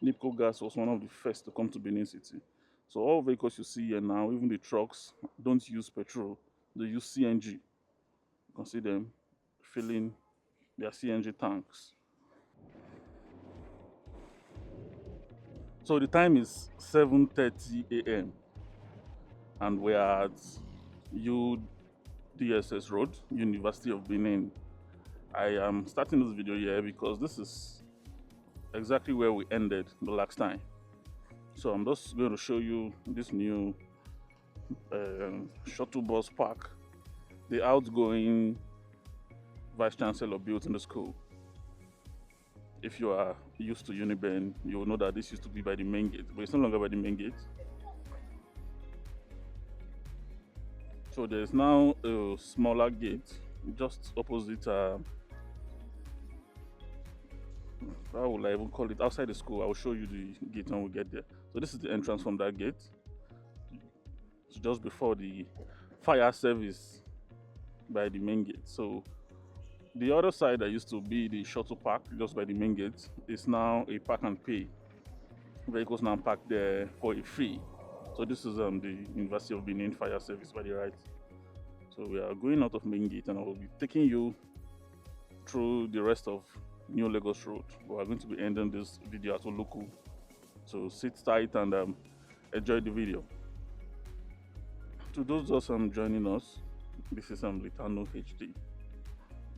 Nipco gas was one of the first to come to Benin City. So all vehicles you see here now, even the trucks, don't use petrol. They use CNG. You can see them filling their CNG tanks. So the time is 7:30 a.m. and we're at UDSS Road, University of Benin. I am starting this video here because this is exactly where we ended the last time. So I'm just going to show you this new shuttle bus park, the outgoing vice chancellor built in the school. If you are used to Uniben, you will know that this used to be by the main gate, but it's no longer by the main gate. So there's now a smaller gate just opposite, how will I even call it, outside the school. I will show you the gate when we get there. So this is the entrance from that gate. It's just before the fire service by the main gate. So the other side that used to be the shuttle park just by the main gate is now a park and pay. Vehicles now parked there for a fee. So this is the University of Benin fire service by the right. So we are going out of main gate and I will be taking you through the rest of New Lagos Road. We are going to be ending this video at Oluku. So sit tight and enjoy the video. To those just joining us, this is Litano HD.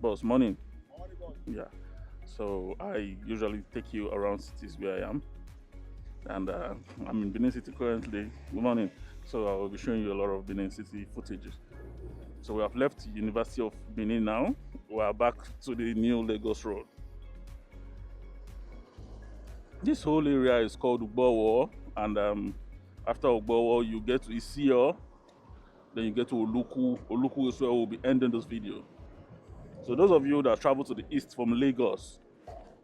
Boss, morning. Morning, boss. Yeah. So I usually take you around cities where I am. And I'm in Benin City currently. Good morning. So I will be showing you a lot of Benin City footages. So we have left University of Benin now. We are back to the New Lagos Road. This whole area is called Ugbowo, and after Ugbowo you get to Ishior, then you get to Oluku. Oluku is where we'll be ending this video. So those of you that travel to the east from Lagos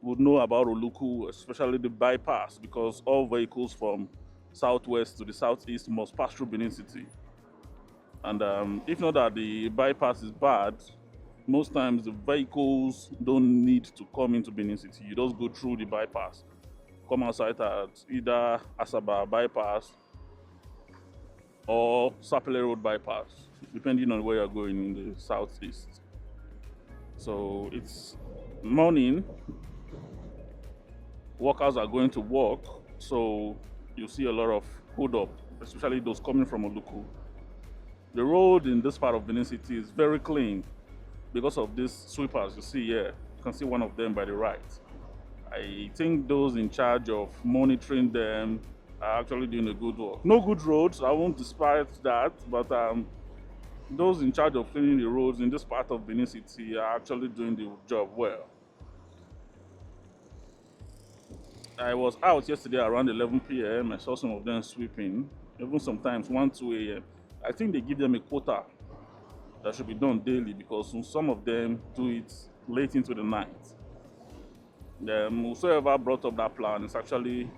would know about Oluku, especially the bypass, because all vehicles from southwest to the southeast must pass through Benin City. And if not that the bypass is bad, most times the vehicles don't need to come into Benin City. You just go through the bypass, come outside at either Asaba bypass or Sapele Road bypass, depending on where you're going in the southeast. So it's morning, workers are going to work, so you see a lot of hold up, especially those coming from Oluku. The road in this part of Benin City is very clean because of these sweepers you see here. You can see one of them by the right. I think those in charge of monitoring them are actually doing a good work. No good roads, I won't despise that, but those in charge of cleaning the roads in this part of Benin City are actually doing the job well. I was out yesterday around 11 p.m. I saw some of them sweeping, even sometimes 1, 2 a.m. I think they give them a quota that should be done daily because some of them do it late into the night. Whoever brought up that plan is actually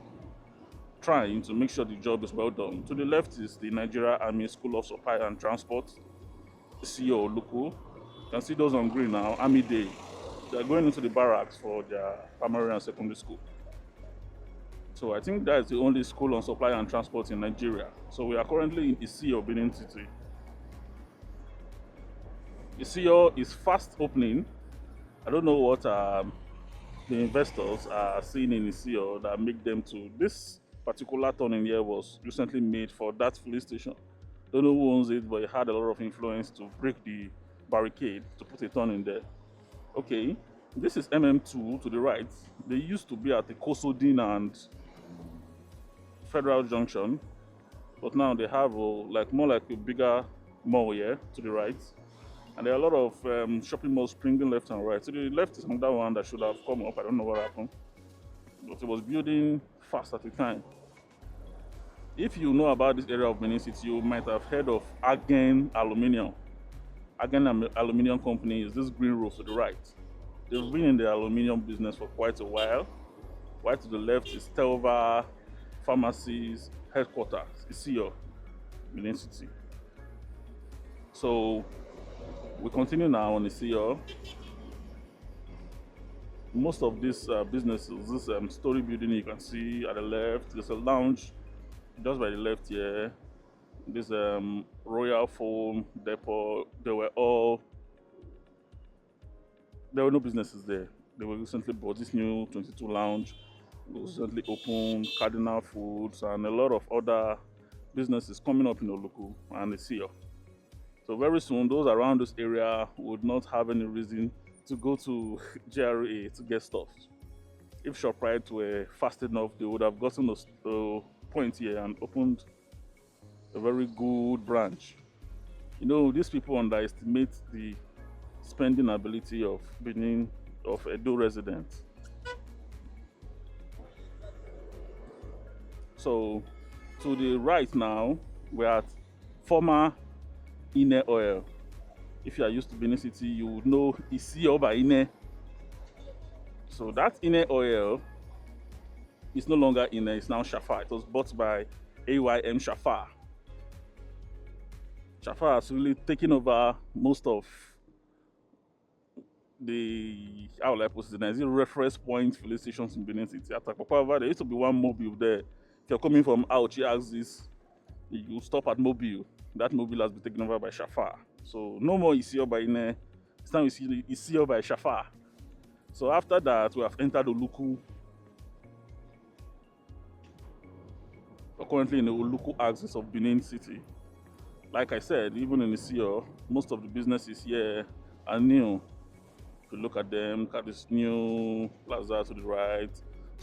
trying to make sure the job is well done. To the left is the Nigeria Army School of Supply and Transport, CEO Oluku. You can see those on green now, Army Day. They're going into the barracks for their primary and secondary school. So I think that is the only school on supply and transport in Nigeria. So we are currently in Ishior, Benin City. Ishior is fast opening. I don't know what the investors are seeing in Ishior that make them to. This particular turning here was recently made for that police station. Don't know who owns it, but it had a lot of influence to break the barricade to put a turn in there. Okay, this is MM2 to the right. They used to be at the Kosodin and Federal Junction, but now they have more like a bigger mall here to the right, and there are a lot of shopping malls springing left and right. To the left is another one that should have come up. I don't know what happened, but it was building fast at the time. If you know about this area of Benin City, you might have heard of Agen Aluminium. Agen Aluminium Company is this green roof to the right. They've been in the aluminium business for quite a while. Right to the left is Telva Pharmacy's headquarters, Ishior, Benin City. So We continue now on Ishior. Most of these businesses, this story building you can see at the left, there's a lounge just by the left here. This Royal Foam Depot, there were no businesses there. They were recently bought. This new 22 lounge was recently opened, Cardinal Foods, and a lot of other businesses coming up in Oluku and Ishior. So very soon, those around this area would not have any reason to go to GRA to get stuff. If ShopRite were fast enough, they would have gotten a point here and opened a very good branch. You know, these people underestimate the spending ability of Edo residents. So to the right now, we're at former Ine Oil. If you are used to Benin City, you would know Ishior by Ine. So that Ine Oil is no longer Ine, it's now Shafa. It was bought by AYM Shafa. Shafa has really taken over most of the, how will I put it, the reference point filling stations in Benin City. At Akpakpava, there used to be one mobile there. If you're coming from Auchi axis, you stop at Mobile. That Mobile has been taken over by Shafa. So no more Ishior by Ine. It's now Ishior by Shafa. So after that, we have entered Oluku. We're currently in the Oluku axis of Benin City. Like I said, even in Ishior, most of the businesses here are new. If you look at them, look at this new plaza to the right.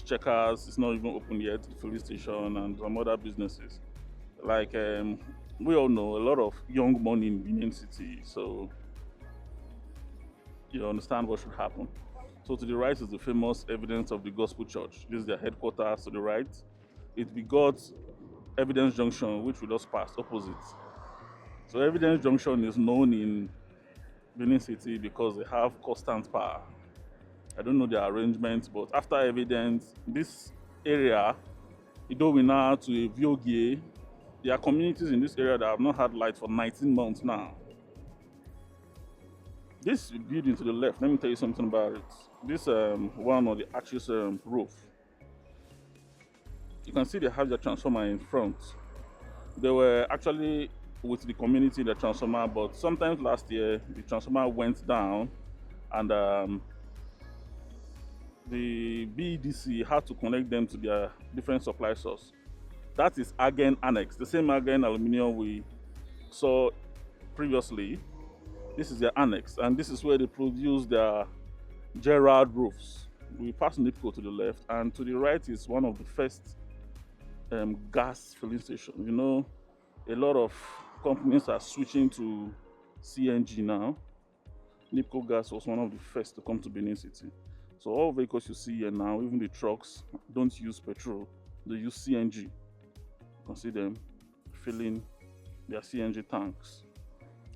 Checkers, it's not even open yet, the filling station, and some other businesses. Like we all know, a lot of young money in Benin City, so you understand what should happen. So to the right is the famous Evidence of the Gospel Church. This is their headquarters to the right. It begot Evidence Junction, which we just passed opposite. So Evidence Junction is known in Benin City because they have constant power. I don't know the arrangements, but after Evidence, this area, Idowina to Eviogie, there are communities in this area that have not had light for 19 months now. This building to the left, let me tell you something about it. This one on the arches roof, you can see they have their transformer in front. They were actually with the community, the transformer, but sometimes last year the transformer went down and the BEDC had to connect them to their different supply source. That is again Annex, the same again aluminium we saw previously. This is their Annex, and this is where they produce their Gerard roofs. We pass NIPCO to the left, and to the right is one of the first gas filling stations. You know, a lot of companies are switching to CNG now. NIPCO gas was one of the first to come to Benin City. So all vehicles you see here now, even the trucks, don't use petrol, they use CNG. You can see them filling their CNG tanks.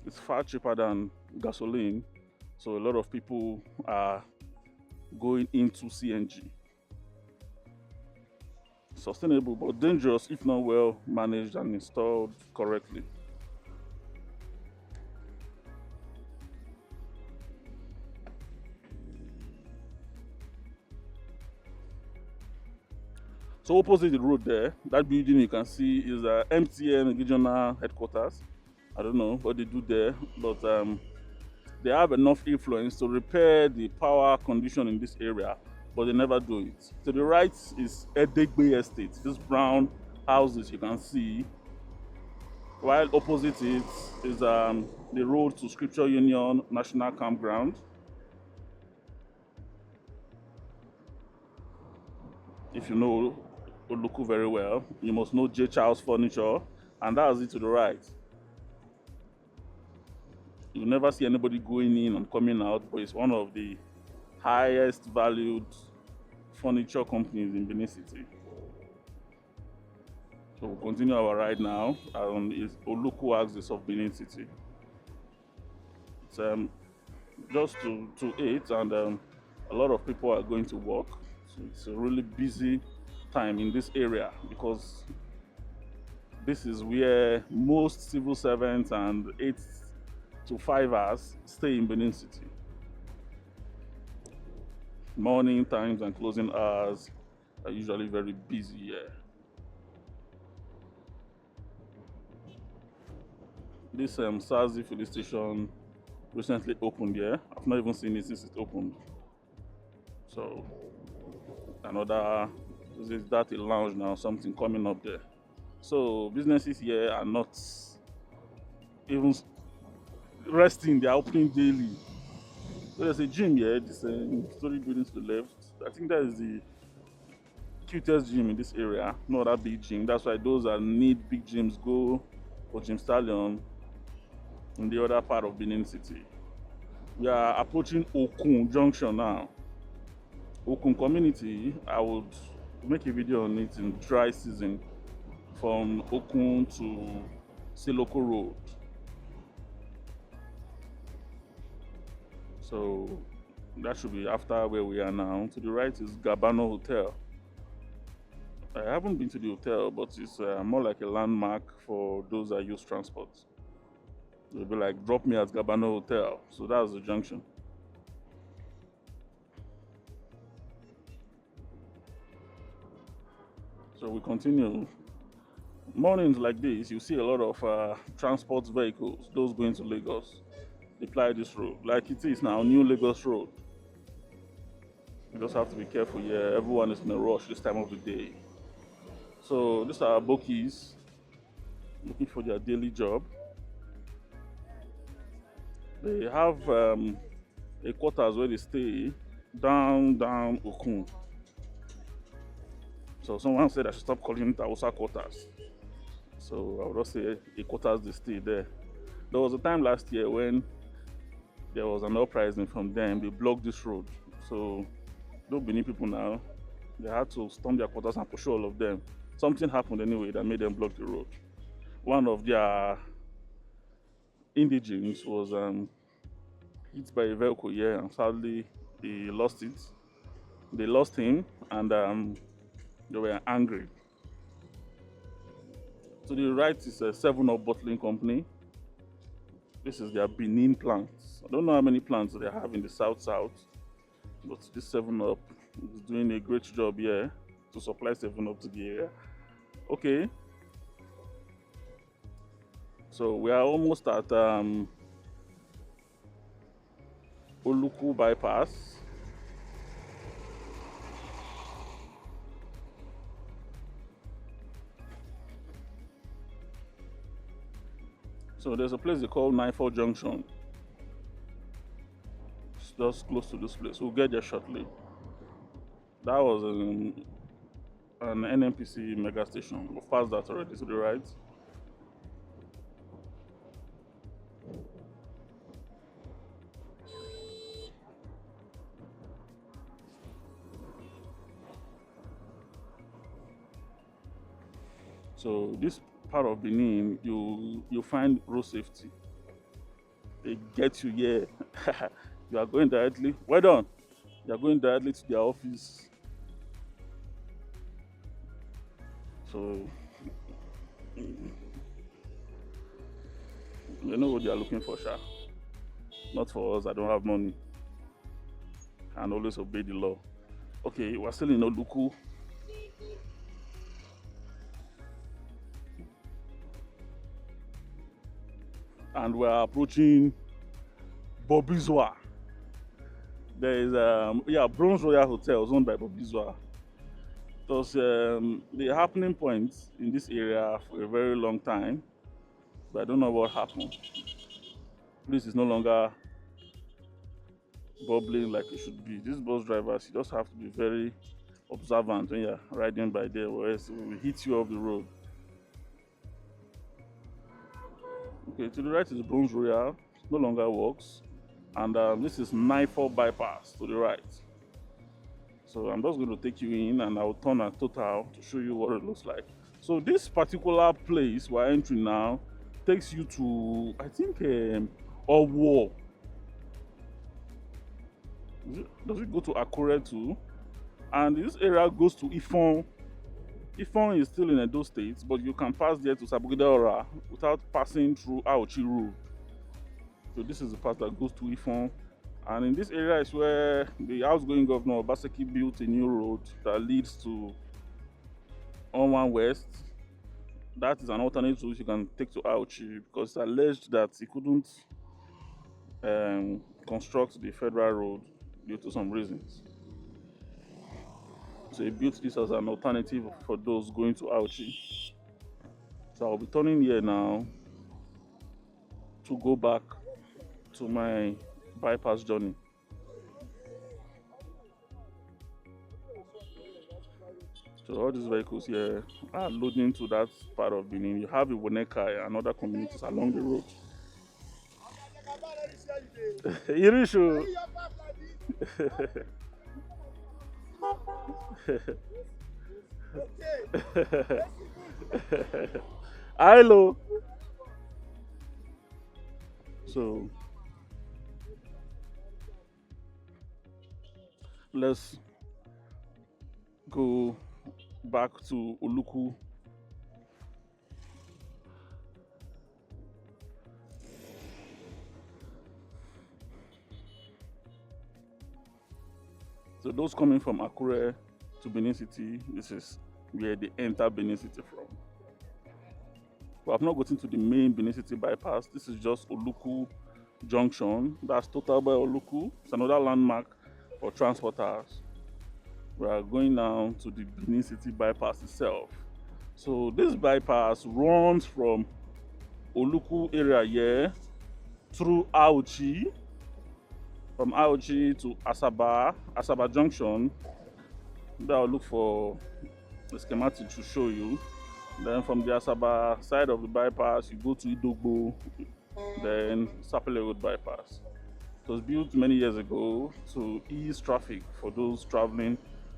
It's far cheaper than gasoline, so a lot of people are going into CNG. Sustainable but dangerous if not well managed and installed correctly. So opposite the road there, that building you can see is MTN regional headquarters. I don't know what they do there, but they have enough influence to repair the power condition in this area, but they never do it. To the right is Edegbe Estate, these brown houses you can see, while opposite it is the road to Scripture Union National Campground. If you know Oluku very well, you must know J. Charles Furniture, and that's it to the right. You never see anybody going in and coming out, but it's one of the highest valued furniture companies in Benin City. So we'll continue our ride now on Oluku axis of Benin City. It's just to 8, and a lot of people are going to work. So it's a really busy time in this area because this is where most civil servants and 8th to 5 hours stay in Benin City. Morning times and closing hours are usually very busy here. This Sazi filling station recently opened here. I've not even seen it since it opened. So another, is that a lounge now? Something coming up there. So businesses here are not even resting; they are opening daily. So there's a gym here. This story building to the left. I think that is the cutest gym in this area. No other big gym. That's why those that need big gyms go for Gym Stallion in the other part of Benin City. We are approaching Okun Junction now. Okun community, I would make a video on it in dry season from Okun to Siloko Road. So that should be after where we are now. To the right is Gabano Hotel. I haven't been to the hotel, but it's more like a landmark for those that use transport. They'll be like, drop me at Gabano Hotel. So that's the junction. So we continue. Mornings like this, you see a lot of transport vehicles, those going to Lagos. They ply this road. Like it is now, New Lagos Road. You just have to be careful here. Everyone is in a rush this time of the day. So these are Bokis looking for their daily job. They have a quarters where they stay down Okun. So someone said I should stop calling it Hausa quarters. So I would just say a quarters they stay there. There was a time last year when there was an uprising from them. They blocked this road. So those Benin people now, they had to storm their quarters and push all of them. Something happened anyway that made them block the road. One of their indigenes was hit by a vehicle here, and sadly he lost it. They lost him, and they were angry. To the right is a 7-Up bottling company. This is their Benin plants. I don't know how many plants they have in the south, but this 7-Up is doing a great job here to supply 7-Up to the area. Okay. So we are almost at Oluku bypass. So there's a place they call 94 Junction. It's just close to this place. We'll get there shortly. That was an NNPC mega station. We'll pass that already to the right. So this part of Benin, you find road safety. They get you here. You are going directly. Well done. You are going directly to their office. So they know what they are looking for, sha. Not for us. I don't have money. And always obey the law. Okay, we're still in Oluku. And we're approaching Bobizwa. There is Bronze Royal Hotel owned by Bobizwa. It was the happening point in this area for a very long time, but I don't know what happened. This is no longer bubbling like it should be. These bus drivers, you just have to be very observant when you're riding by there, or else it will hit you off the road. Okay, to the right is Bronze Royal, no longer works, and this is 94 bypass to the right. So I'm just going to take you in, and I'll turn a total to show you what it looks like. So this particular place we're entering now takes you to, I think, Owo. Does it go to Akure too? And this area goes to Ifon. Ifon is still in Edo State, but you can pass there to Sabugida Ora without passing through Aochi Road. So this is the part that goes to Ifon. And in this area is where the outgoing governor Obaseki built a new road that leads to Onwan West. That is an alternate route you can take to Auchi because it's alleged that he couldn't construct the federal road due to some reasons. So he built this as an alternative for those going to Auchi. So I'll be turning here now to go back to my bypass journey. So all these vehicles here are loading to that part of Benin. You have Iwonekai and other communities along the road. Irishu. Hello. So let's go back to Oluku. So those coming from Akure to Benin City, this is where they enter Benin City from. But I've not gotten to the main Benin City bypass. This is just Oluku Junction. That's Total by Oluku. It's another landmark for transporters. We are going now to the Benin City bypass itself. So this bypass runs from Oluku area here through Auchi, from Auchi to Asaba Junction. Then I'll look for the schematic to show you. Then from the Asaba side of the bypass, you go to Idogbo, then Sapele Road bypass. It was built many years ago to ease traffic for those traveling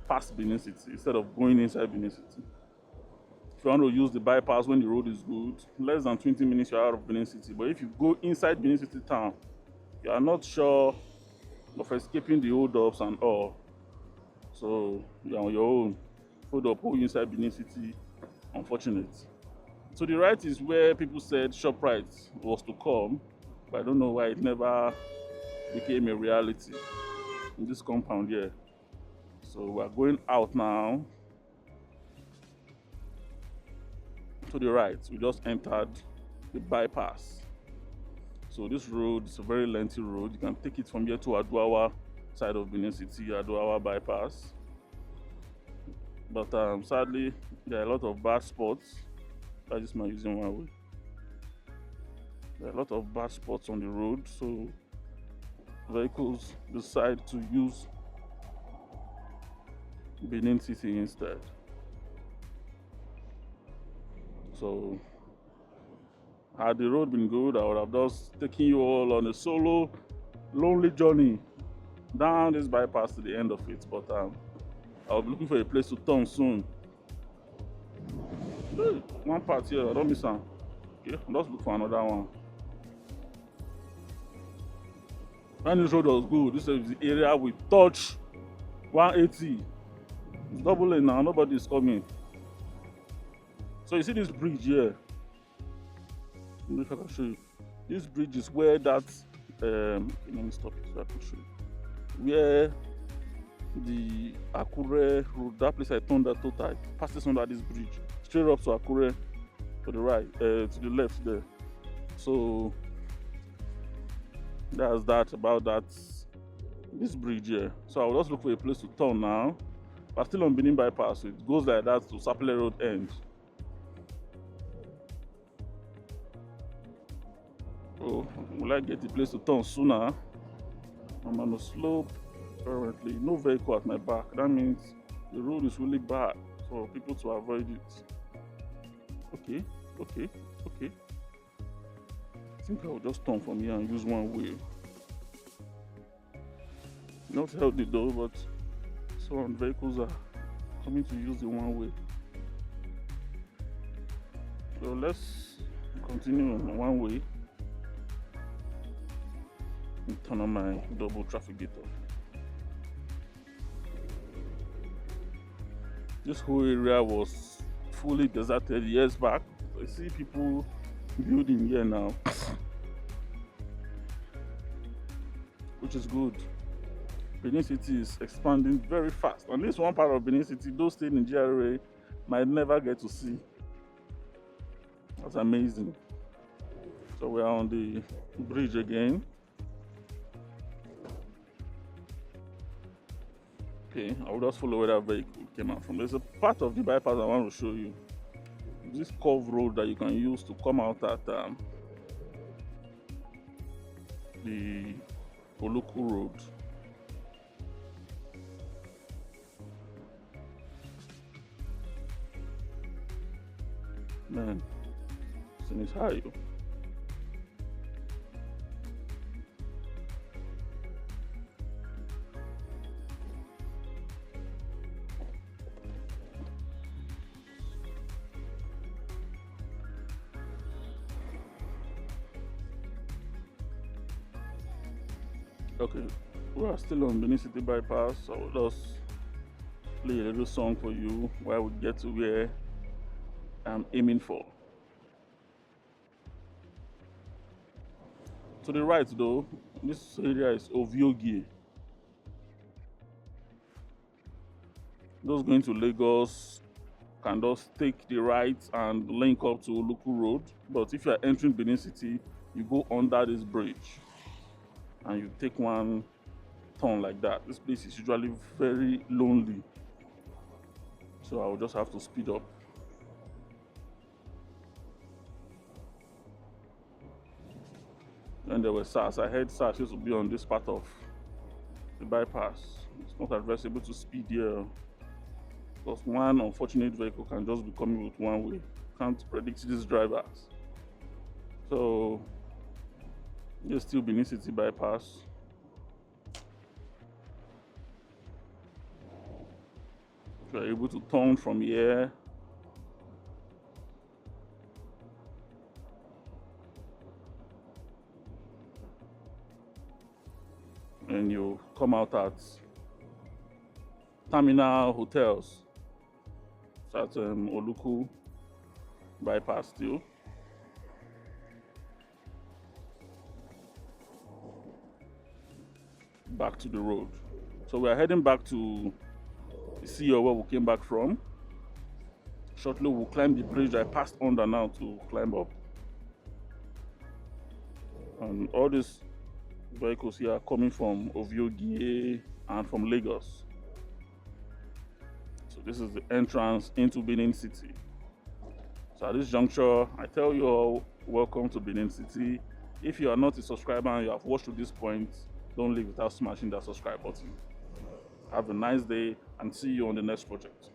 past Benin City instead of going inside Benin City. If you want to use the bypass when the road is good, less than 20 minutes you're out of Benin City. But if you go inside Benin City town, you are not sure of escaping the hold-ups and all. So you're on your own. Hold up, hold inside Benin City. Unfortunate. To the right is where people said ShopRite was to come, but I don't know why it never became a reality in this compound here. So we're going out now. To the right, we just entered the bypass. So this road is a very lengthy road. You can take it from here to Aduawa side of Benin City, Aduawa bypass. But sadly, there are a lot of bad spots. I just not using one way. There are a lot of bad spots on the road, so vehicles decide to use Benin City instead. So had the road been good, I would have just taken you all on a solo, lonely journey down this bypass to the end of it. But I'll be looking for a place to turn soon. Hey, one part here, I don't miss one. Okay, let's look for another one. When this road was good, this is the area we touch 180. It's double lane now, nobody is coming. So you see this bridge here? Let me see if I can show you. This bridge is where that let me stop it so I can show you. Where the Akure road, that place I turned that total, passes under this bridge, straight up to Akure, to the right, to the left there. So that's that about that. This bridge here. So I'll just look for a place to turn now. But still on Benin bypass, so it goes like that to Sapele Road end. Oh, will I get the place to turn sooner? I'm on a slope currently, no vehicle at my back. That means the road is really bad for people to avoid it. Okay. I think I will just turn from here and use one way. Not healthy though, but some vehicles are coming to use the one way. So let's continue on one way and turn on my double traffic gator. This whole area was fully deserted years back. I see people building here now. which is good. Benin City is expanding very fast. And this one part of Benin City, those staying in GRA might never get to see. That's amazing. So we are on the bridge again. Okay, I will just follow where that vehicle came out from. There's a part of the bypass I want to show you. This curved road that you can use to come out at the Oluku road. Man, it's in Ishior. Okay, we are still on Benin City bypass, so I'll just play a little song for you while we get to where I'm aiming for. To the right though, this area is Oviogie. Those going to Lagos can just take the right and link up to Oluku Road. But if you are entering Benin City, you go under this bridge and you take one turn like that. This place is usually very lonely, so I will just have to speed up. When there were SARS, I heard SARS used to be on this part of the bypass. It's not advisable to speed here because one unfortunate vehicle can just be coming with one way. Can't predict these drivers. So there's still Benin City bypass. If you're able to turn from here, and you come out at Terminal Hotels. It's at Oluku bypass still. Back to the road. So we are heading back to Ishior where we came back from. Shortly we'll climb the bridge I passed under now to climb up. And all these vehicles here are coming from Oviogie and from Lagos. So this is the entrance into Benin City. So at this juncture, I tell you all, welcome to Benin City. If you are not a subscriber and you have watched to this point, don't leave without smashing that subscribe button. Have a nice day and see you on the next project.